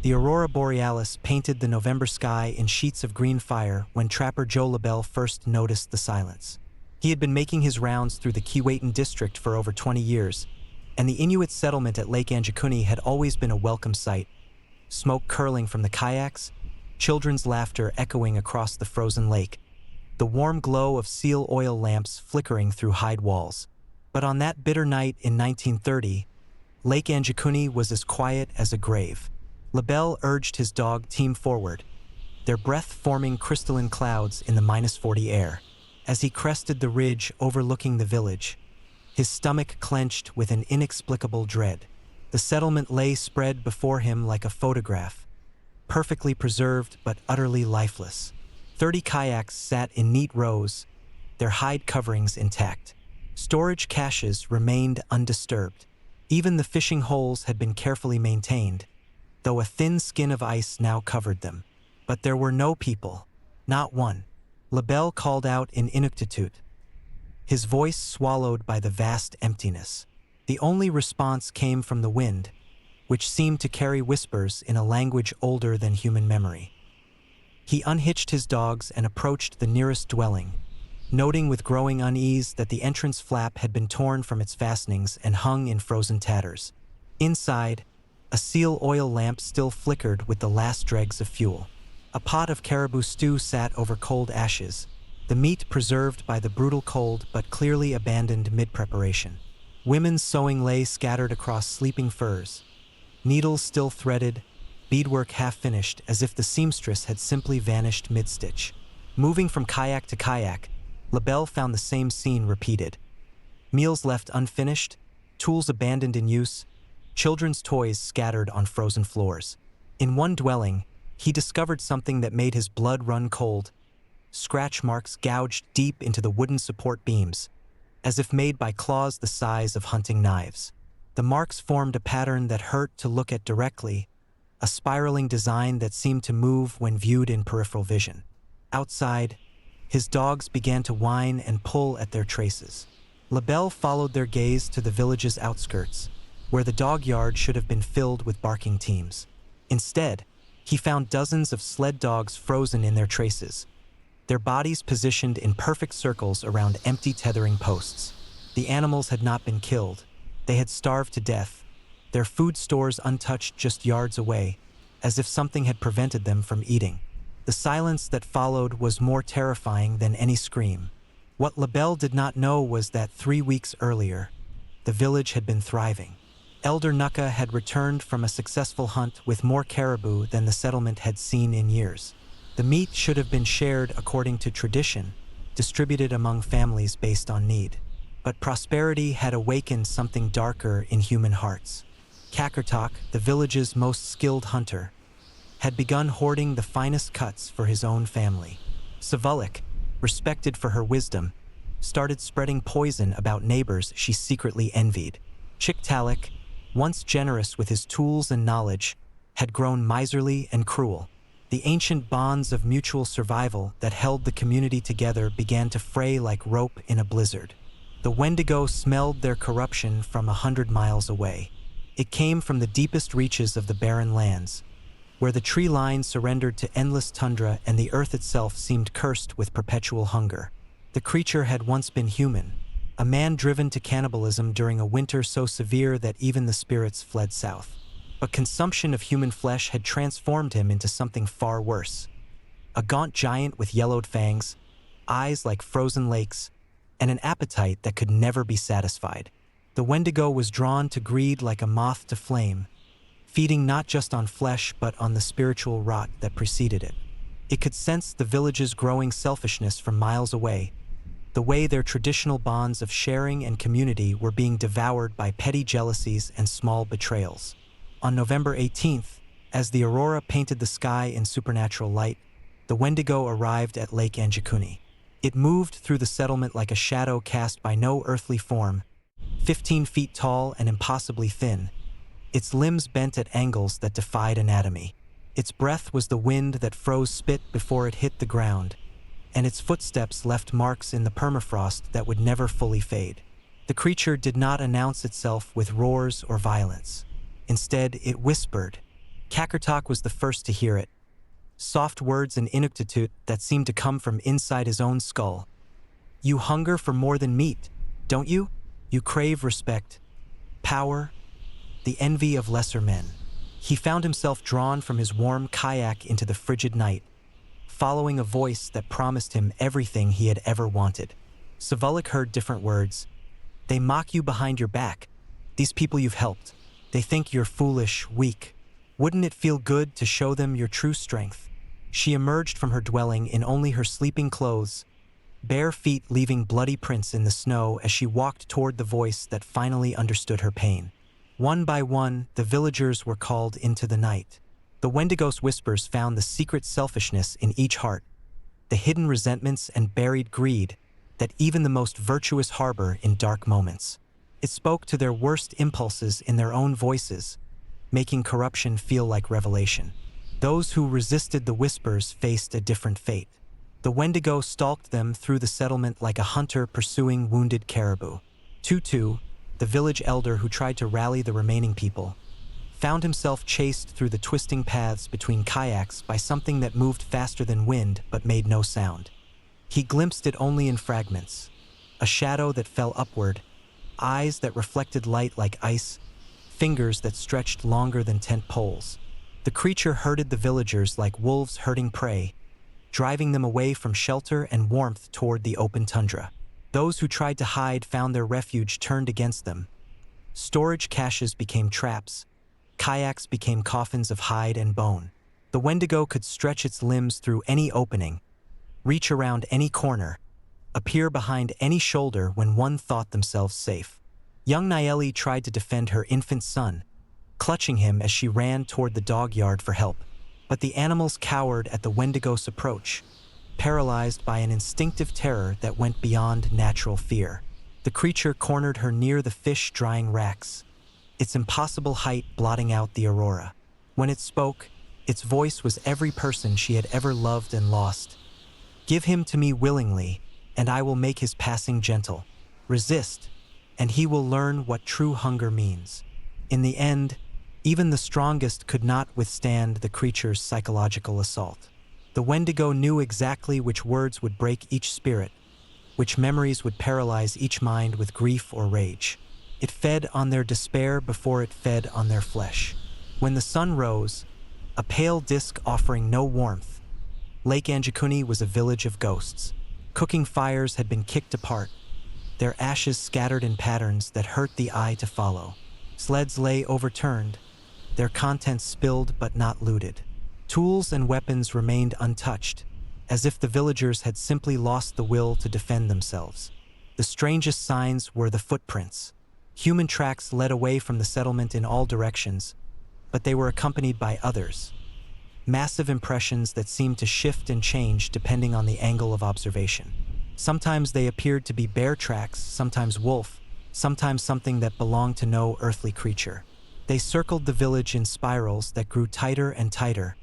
The aurora borealis painted the November sky in sheets of green fire when trapper Joe Labelle first noticed the silence. He had been making his rounds through the Keewatin district for over 20 years, and the Inuit settlement at Lake Anjikuni had always been a welcome sight. Smoke curling from the kayaks, children's laughter echoing across the frozen lake, the warm glow of seal oil lamps flickering through hide walls. But on that bitter night in 1930, Lake Anjikuni was as quiet as a grave. Labelle urged his dog team forward, their breath forming crystalline clouds in the -40 air. As he crested the ridge overlooking the village, his stomach clenched with an inexplicable dread. The settlement lay spread before him like a photograph, perfectly preserved but utterly lifeless. 30 kayaks sat in neat rows, their hide coverings intact. Storage caches remained undisturbed. Even the fishing holes had been carefully maintained, though a thin skin of ice now covered them. But there were no people, not one. Labelle called out in Inuktitut, his voice swallowed by the vast emptiness. The only response came from the wind, which seemed to carry whispers in a language older than human memory. He unhitched his dogs and approached the nearest dwelling, noting with growing unease that the entrance flap had been torn from its fastenings and hung in frozen tatters. Inside, a seal oil lamp still flickered with the last dregs of fuel. A pot of caribou stew sat over cold ashes, the meat preserved by the brutal cold but clearly abandoned mid-preparation. Women's sewing lay scattered across sleeping furs, needles still threaded, beadwork half-finished as if the seamstress had simply vanished mid-stitch. Moving from kayak to kayak, Labelle found the same scene repeated. Meals left unfinished, tools abandoned in use, children's toys scattered on frozen floors. In one dwelling, he discovered something that made his blood run cold. Scratch marks gouged deep into the wooden support beams, as if made by claws the size of hunting knives. The marks formed a pattern that hurt to look at directly, a spiraling design that seemed to move when viewed in peripheral vision. Outside, his dogs began to whine and pull at their traces. Labelle followed their gaze to the village's outskirts, where the dog yard should have been filled with barking teams. Instead, he found dozens of sled dogs frozen in their traces, their bodies positioned in perfect circles around empty tethering posts. The animals had not been killed. They had starved to death, their food stores untouched just yards away, as if something had prevented them from eating. The silence that followed was more terrifying than any scream. What Labelle did not know was that 3 weeks earlier, the village had been thriving. Elder Nuka had returned from a successful hunt with more caribou than the settlement had seen in years. The meat should have been shared according to tradition, distributed among families based on need. But prosperity had awakened something darker in human hearts. Kakartok, the village's most skilled hunter, had begun hoarding the finest cuts for his own family. Savulik, respected for her wisdom, started spreading poison about neighbors she secretly envied. Chiktalik, once generous with his tools and knowledge, had grown miserly and cruel. The ancient bonds of mutual survival that held the community together began to fray like rope in a blizzard. The Wendigo smelled their corruption from 100 miles away. It came from the deepest reaches of the barren lands, where the tree line surrendered to endless tundra and the earth itself seemed cursed with perpetual hunger. The creature had once been human, a man driven to cannibalism during a winter so severe that even the spirits fled south. But consumption of human flesh had transformed him into something far worse. A gaunt giant with yellowed fangs, eyes like frozen lakes, and an appetite that could never be satisfied. The Wendigo was drawn to greed like a moth to flame, feeding not just on flesh but on the spiritual rot that preceded it. It could sense the village's growing selfishness from miles away, the way their traditional bonds of sharing and community were being devoured by petty jealousies and small betrayals. On November 18th, as the aurora painted the sky in supernatural light, the Wendigo arrived at Lake Anjikuni. It moved through the settlement like a shadow cast by no earthly form, 15 feet tall and impossibly thin, its limbs bent at angles that defied anatomy. Its breath was the wind that froze spit before it hit the ground, and its footsteps left marks in the permafrost that would never fully fade. The creature did not announce itself with roars or violence. Instead, it whispered, Kakartok was the first to hear it. Soft words in Inuktitut that seemed to come from inside his own skull. You hunger for more than meat, don't you? You crave respect, power, the envy of lesser men. He found himself drawn from his warm kayak into the frigid night, following a voice that promised him everything he had ever wanted. Savulik heard different words. They mock you behind your back. These people you've helped. They think you're foolish, weak. Wouldn't it feel good to show them your true strength? She emerged from her dwelling in only her sleeping clothes, bare feet leaving bloody prints in the snow as she walked toward the voice that finally understood her pain. One by one, the villagers were called into the night. The Wendigo's whispers found the secret selfishness in each heart, the hidden resentments and buried greed that even the most virtuous harbor in dark moments. It spoke to their worst impulses in their own voices, making corruption feel like revelation. Those who resisted the whispers faced a different fate. The Wendigo stalked them through the settlement like a hunter pursuing wounded caribou. Tutu, the village elder who tried to rally the remaining people, found himself chased through the twisting paths between kayaks by something that moved faster than wind but made no sound. He glimpsed it only in fragments, a shadow that fell upward, eyes that reflected light like ice, fingers that stretched longer than tent poles. The creature herded the villagers like wolves herding prey, driving them away from shelter and warmth toward the open tundra. Those who tried to hide found their refuge turned against them. Storage caches became traps. Kayaks became coffins of hide and bone. The Wendigo could stretch its limbs through any opening, reach around any corner, appear behind any shoulder when one thought themselves safe. Young Nayeli tried to defend her infant son, clutching him as she ran toward the dog yard for help. But the animals cowered at the Wendigo's approach, paralyzed by an instinctive terror that went beyond natural fear. The creature cornered her near the fish-drying racks, its impossible height blotting out the aurora. When it spoke, its voice was every person she had ever loved and lost. Give him to me willingly, and I will make his passing gentle. Resist, and he will learn what true hunger means. In the end, even the strongest could not withstand the creature's psychological assault. The Wendigo knew exactly which words would break each spirit, which memories would paralyze each mind with grief or rage. It fed on their despair before it fed on their flesh. When the sun rose, a pale disk offering no warmth, Lake Anjikuni was a village of ghosts. Cooking fires had been kicked apart, their ashes scattered in patterns that hurt the eye to follow. Sleds lay overturned, their contents spilled but not looted. Tools and weapons remained untouched, as if the villagers had simply lost the will to defend themselves. The strangest signs were the footprints. Human tracks led away from the settlement in all directions, but they were accompanied by others. Massive impressions that seemed to shift and change depending on the angle of observation. Sometimes they appeared to be bear tracks, sometimes wolf, sometimes something that belonged to no earthly creature. They circled the village in spirals that grew tighter and tighter,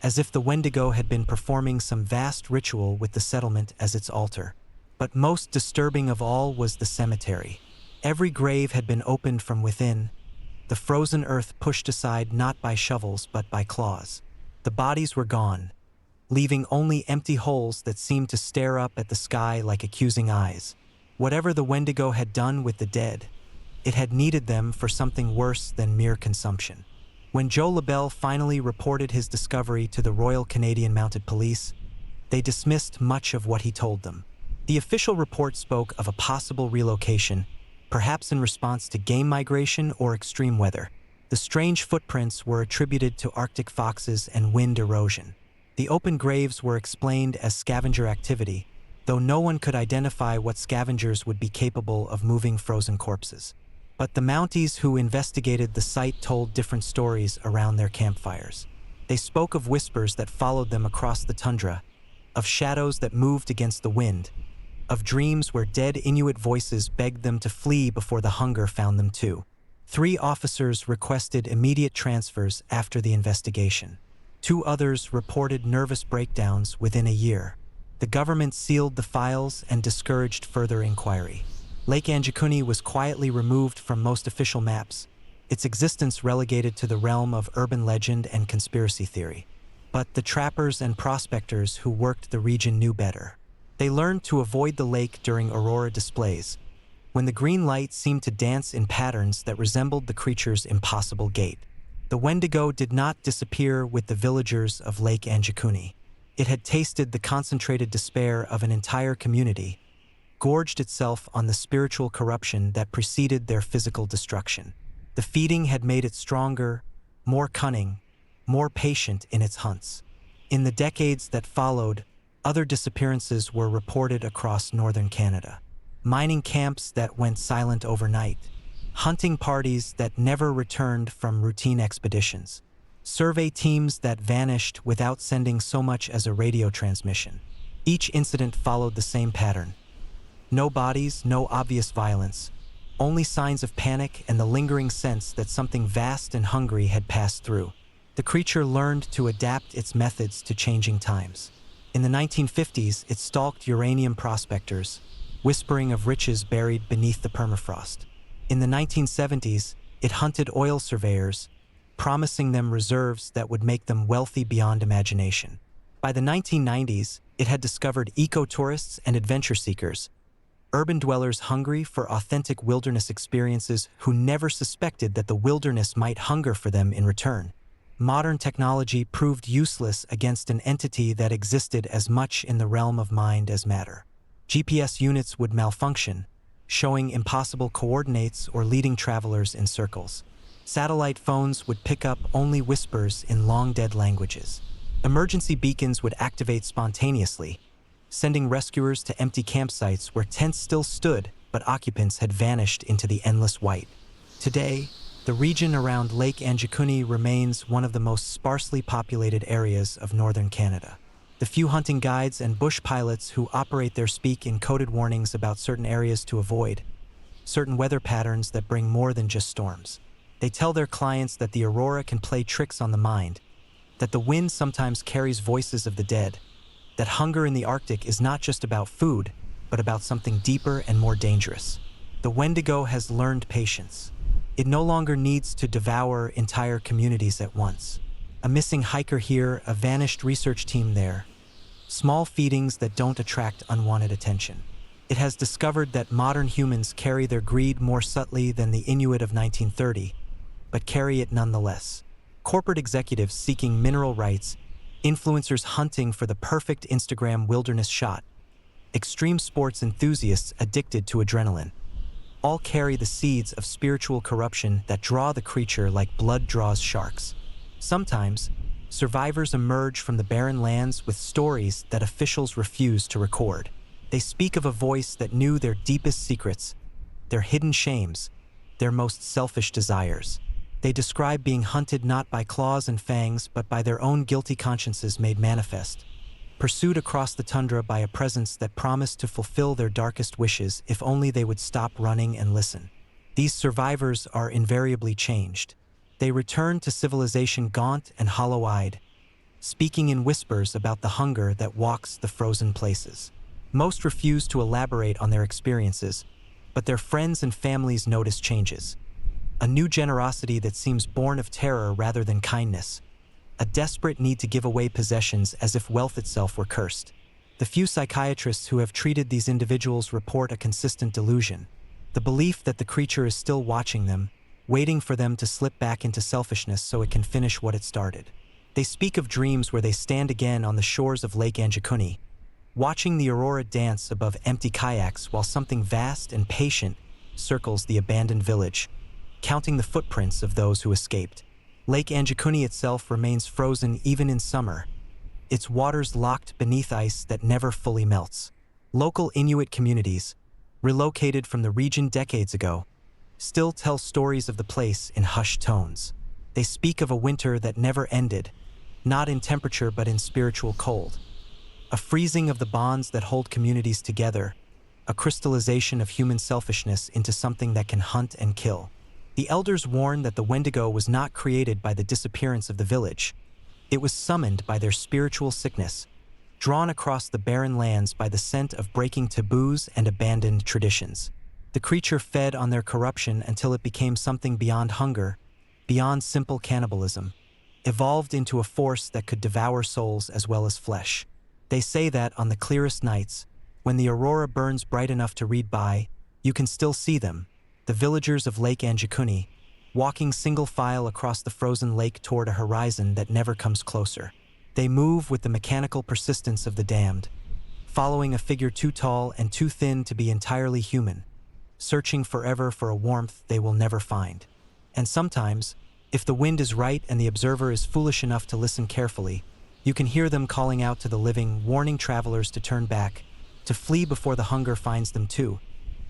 as if the Wendigo had been performing some vast ritual with the settlement as its altar. But most disturbing of all was the cemetery. Every grave had been opened from within, the frozen earth pushed aside not by shovels but by claws. The bodies were gone, leaving only empty holes that seemed to stare up at the sky like accusing eyes. Whatever the Wendigo had done with the dead, it had needed them for something worse than mere consumption. When Joe Labelle finally reported his discovery to the Royal Canadian Mounted Police, they dismissed much of what he told them. The official report spoke of a possible relocation, perhaps in response to game migration or extreme weather. The strange footprints were attributed to Arctic foxes and wind erosion. The open graves were explained as scavenger activity, though no one could identify what scavengers would be capable of moving frozen corpses. But the Mounties who investigated the site told different stories around their campfires. They spoke of whispers that followed them across the tundra, of shadows that moved against the wind, of dreams where dead Inuit voices begged them to flee before the hunger found them too. 3 officers requested immediate transfers after the investigation. 2 others reported nervous breakdowns within a year. The government sealed the files and discouraged further inquiry. Lake Anjikuni was quietly removed from most official maps, its existence relegated to the realm of urban legend and conspiracy theory. But the trappers and prospectors who worked the region knew better. They learned to avoid the lake during aurora displays, when the green light seemed to dance in patterns that resembled the creature's impossible gait. The Wendigo did not disappear with the villagers of Lake Anjikuni. It had tasted the concentrated despair of an entire community, gorged itself on the spiritual corruption that preceded their physical destruction. The feeding had made it stronger, more cunning, more patient in its hunts. In the decades that followed, other disappearances were reported across northern Canada. Mining camps that went silent overnight, hunting parties that never returned from routine expeditions, survey teams that vanished without sending so much as a radio transmission. Each incident followed the same pattern. No bodies, no obvious violence, only signs of panic and the lingering sense that something vast and hungry had passed through. The creature learned to adapt its methods to changing times. In the 1950s, it stalked uranium prospectors, whispering of riches buried beneath the permafrost. In the 1970s, it hunted oil surveyors, promising them reserves that would make them wealthy beyond imagination. By the 1990s, it had discovered eco-tourists and adventure seekers, urban dwellers hungry for authentic wilderness experiences who never suspected that the wilderness might hunger for them in return. Modern technology proved useless against an entity that existed as much in the realm of mind as matter. GPS units would malfunction, showing impossible coordinates or leading travelers in circles. Satellite phones would pick up only whispers in long-dead languages. Emergency beacons would activate spontaneously, sending rescuers to empty campsites where tents still stood but occupants had vanished into the endless white. Today, the region around Lake Anjikuni remains one of the most sparsely populated areas of northern Canada. The few hunting guides and bush pilots who operate there speak in coded warnings about certain areas to avoid, certain weather patterns that bring more than just storms. They tell their clients that the aurora can play tricks on the mind, that the wind sometimes carries voices of the dead, that hunger in the Arctic is not just about food, but about something deeper and more dangerous. The Wendigo has learned patience. It no longer needs to devour entire communities at once. A missing hiker here, a vanished research team there. Small feedings that don't attract unwanted attention. It has discovered that modern humans carry their greed more subtly than the Inuit of 1930, but carry it nonetheless. Corporate executives seeking mineral rights, influencers hunting for the perfect Instagram wilderness shot, extreme sports enthusiasts addicted to adrenaline. All carry the seeds of spiritual corruption that draw the creature like blood draws sharks. Sometimes, survivors emerge from the barren lands with stories that officials refuse to record. They speak of a voice that knew their deepest secrets, their hidden shames, their most selfish desires. They describe being hunted not by claws and fangs, but by their own guilty consciences made manifest, pursued across the tundra by a presence that promised to fulfill their darkest wishes if only they would stop running and listen. These survivors are invariably changed. They return to civilization gaunt and hollow-eyed, speaking in whispers about the hunger that walks the frozen places. Most refuse to elaborate on their experiences, but their friends and families notice changes. A new generosity that seems born of terror rather than kindness. A desperate need to give away possessions as if wealth itself were cursed. The few psychiatrists who have treated these individuals report a consistent delusion. The belief that the creature is still watching them, waiting for them to slip back into selfishness so it can finish what it started. They speak of dreams where they stand again on the shores of Lake Anjikuni, watching the aurora dance above empty kayaks while something vast and patient circles the abandoned village, counting the footprints of those who escaped. Lake Anjikuni itself remains frozen even in summer, its waters locked beneath ice that never fully melts. Local Inuit communities, relocated from the region decades ago, still tell stories of the place in hushed tones. They speak of a winter that never ended, not in temperature but in spiritual cold. A freezing of the bonds that hold communities together, a crystallization of human selfishness into something that can hunt and kill. The elders warn that the Wendigo was not created by the disappearance of the village. It was summoned by their spiritual sickness, drawn across the barren lands by the scent of breaking taboos and abandoned traditions. The creature fed on their corruption until it became something beyond hunger, beyond simple cannibalism, evolved into a force that could devour souls as well as flesh. They say that on the clearest nights, when the aurora burns bright enough to read by, you can still see them, the villagers of Lake Anjikuni, walking single file across the frozen lake toward a horizon that never comes closer. They move with the mechanical persistence of the damned, following a figure too tall and too thin to be entirely human, searching forever for a warmth they will never find. And sometimes, if the wind is right and the observer is foolish enough to listen carefully, you can hear them calling out to the living, warning travelers to turn back, to flee before the hunger finds them too,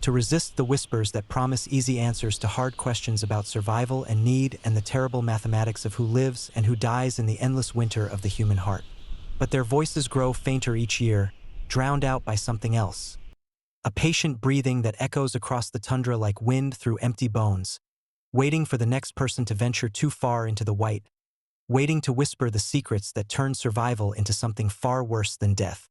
to resist the whispers that promise easy answers to hard questions about survival and need and the terrible mathematics of who lives and who dies in the endless winter of the human heart. But their voices grow fainter each year, drowned out by something else. A patient breathing that echoes across the tundra like wind through empty bones, waiting for the next person to venture too far into the white, waiting to whisper the secrets that turn survival into something far worse than death.